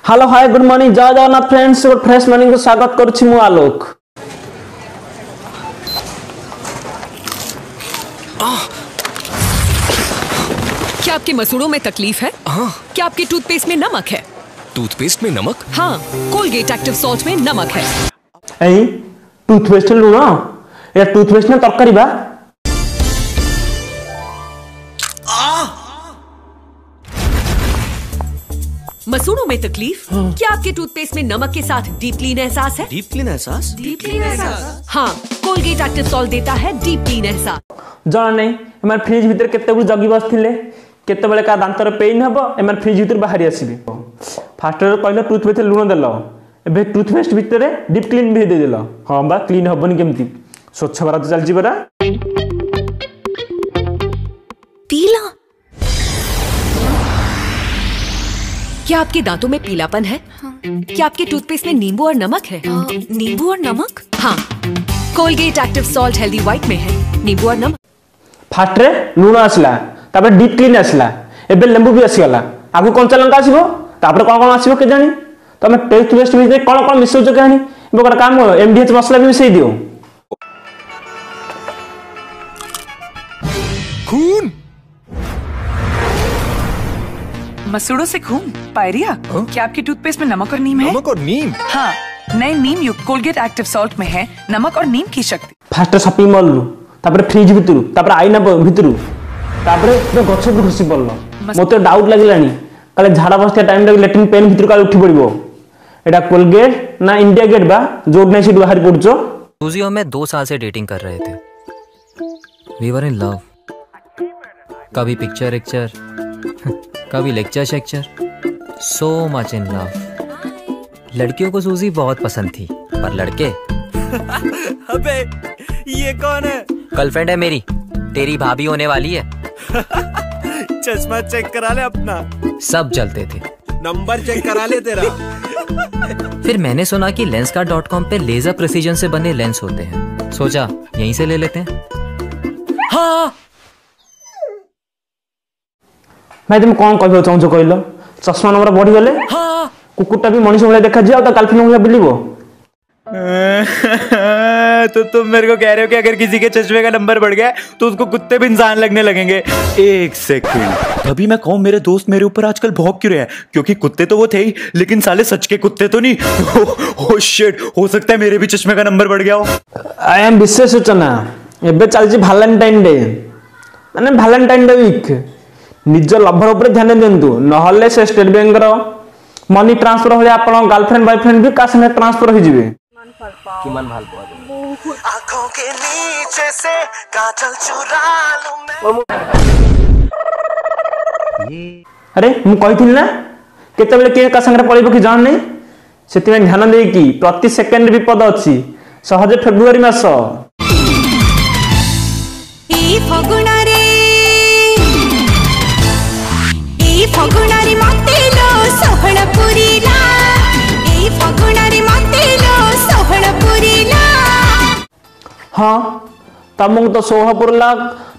Hello hi good morning जय Jagannath friends fresh morning को स्वागत करुछि मु आलोक। क्या आपके मसूड़ों में तकलीफ है? हाँ। क्या आपके टूथपेस्ट में नमक है? टूथपेस्ट में नमक? हाँ, कोलगेट एक्टिव सॉल्ट में नमक है। एई टूथपेस्ट लूण या टूथपेस्ट में तरकारी बा मसूड़ों में तकलीफ? क्या आपके टूथपेस्ट में नमक के साथ डीप क्लीन एहसास है? डीप क्लीन एहसास? डीप क्लीन एहसास? हाँ, कोलगेट एक्टिव सॉल्ट देता है डीप क्लीन एहसास। जाना नहीं एम फ्रिज भितर केते जगी बसथिले केते बेले का दांतर पेन हबो एम फ्रिज भितर बाहरी आसीबे। फास्ट कहले टूथपेस्ट लूण देल एबे टूथपेस्ट भितर डीप क्लीन भी दे देल। हां बा क्लीन हबनी केमती स्वच्छ भारत चलजी बरा। पीला? क्या आपके दांतों में पीलापन है? हाँ। क्या आपके टूथपेस्ट में नींबू और नमक है? नींबू और नमक? हाँ, Colgate active salt healthy white में है नींबू और नमक। फास्ट रे लूण आसला तापर डीप क्लीन आसला एबे लेंबू भी आसीगला आगु कंचा लंका आसीबो तापर कोन कोन आसीबो के जानी तमे टूथपेस्ट में कोन कोन मिसौ जो कहनी एबे गोटा काम करो एमडीएच मसला भी मिसै दियो। खून? मसूड़ों से खून? पायरिया? क्या आपके टूथपेस्ट में नमक और नीम है? नमक और नीम? हाँ, नए नीम युक्त कोलगेट एक्टिव सॉल्ट में है नमक और नीम की शक्ति। फास्ट शॉपिंग मॉल रु तापर फ्रिज भितरु तापर आईना भितरु तापर गछ पर घुसी पड़लो मते डाउट लागिलानी काले झाड़ा बसते टाइम रे लेट्रिन पेन भितर काले उठी पड़िबो एटा कोलगेट ना इंडिया गेट बा जोड नै सीट बाहर पड़छो। सूजी और मैं 2 साल से डेटिंग कर रहे थे। We were in love. कभी पिक्चर एक्चर कभी लेक्चर शेक्चर, सो मच इन लव। लड़कियों को सूजी बहुत पसंद थी पर लड़के अबे ये कौन है? गर्लफ्रेंड है मेरी, तेरी भाभी होने वाली है। चश्मा चेक करा ले अपना। सब जलते थे। नंबर चेक करा ले तेरा। फिर मैंने सुना कि Lenskart.com पे लेजर प्रिसीजन से बने लेंस होते हैं, सोचा यहीं से ले लेते हैं। हाँ भाई तुम कौन कहबो चाहछो कहलो चश्मा नंबर बढ़ी गले हाँ कुकुरटा भी मनुष्य भले देखा जाओ तो गर्लफ्रेंड भले बुलिबो। तो तुम मेरे को कह रहे हो कि अगर किसी के चश्मे का नंबर बढ़ गया तो उसको कुत्ते भी इंसान लगने लगेंगे। एक सेकंड, अभी मैं कहूँ मेरे दोस्त मेरे ऊपर आजकल भौंक क्यों रहे हैं? क्योंकि कुत्ते तो वो थे ही लेकिन साले सच के कुत्ते तो नहीं। ओह शिट, हो सकता है मेरे भी चश्मे का नंबर बढ़ गया हो। आई एम विशेष सूचना एबे चलजी वैलेंटाइन डे माने वैलेंटाइन डे वीक निज लभर ऊपर ध्यान दिंतु नहले से स्टेट बैंक रो मनी ट्रांसफर हो आपन गर्लफ्रेंड बॉयफ्रेंड भी का संगे ट्रांसफर हो जिवे। किमान भाल पा आंखों के नीचे से काजल चुरा लूं मैं। अरे मु कहिथिल ना केते बेले के का संगे पळिबो कि जान नै सेति में ध्यान देई कि प्रति सेकंड विपद अछि सहज फेब्रुआरी मास ई फगुणारे मतेलो सोहळ पुरीला ई फगुणारे मतेलो सोहळ पुरीला। हां तमको तो सोहपुरला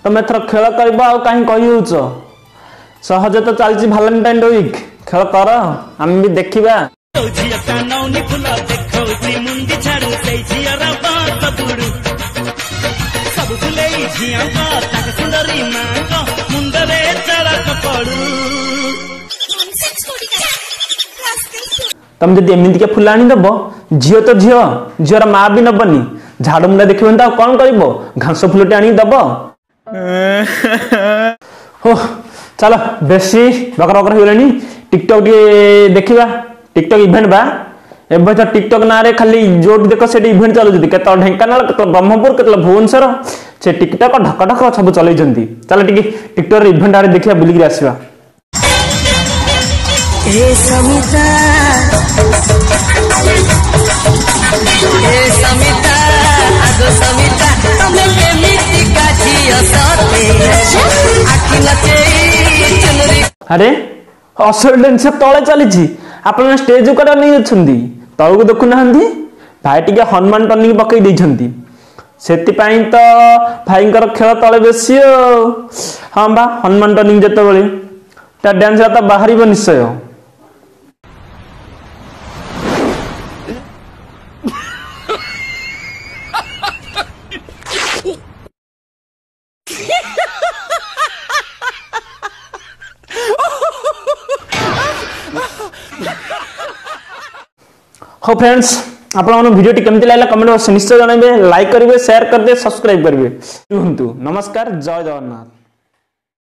तमे थर खेल करबा आ काहे कहि होछ सहज तो चलची वैलेंटाइन डे वीक खेल कर हम भी देखिबा। तुम जब एमती के फुल आनी दब झील तो झीर माँ भी नबनी झाड़ मुंडा देखिए तो कौन कर घास फुलटे आनी दब। चलो बेसी बकर बकर हो टिकटक देखा टिकटक इवेंट बा एबे तो टिकटक ना रे खाली जो देख से इवेंट चलुछथि केत ढेंकानाल केत ब्रह्मपुर केत भुवनेश्वर से टिकटक ढक ढक सब चलैछथि। चल टिके टिकटक इवेंट आरे देखिया बुलिक आसीबा। ए समिता आगो समिता तमे केमिति काजिया साथे आखि लचे चुनरी। अरे असल डांस तले चली आपन स्टेज ऊपर नहीं अछंदी तळକୁ देखु नाहंदी भाई टिके हनुमान टर्निंग पकई दैछंती सेतिपाई तो भाईंकर खेल तले बेसी। हाँ बा हनुमान टर्निंग जते बेले ता डांस तो बाहरी निश्चय। हो फ्रेंड्स आपण भिडियो केमती लागला कमेंट बॉक्स निश्चय जनइबे लाइक करेंगे शेयर करदे सब्सक्राइब करेंगे नमस्कार जय जगन्नाथ।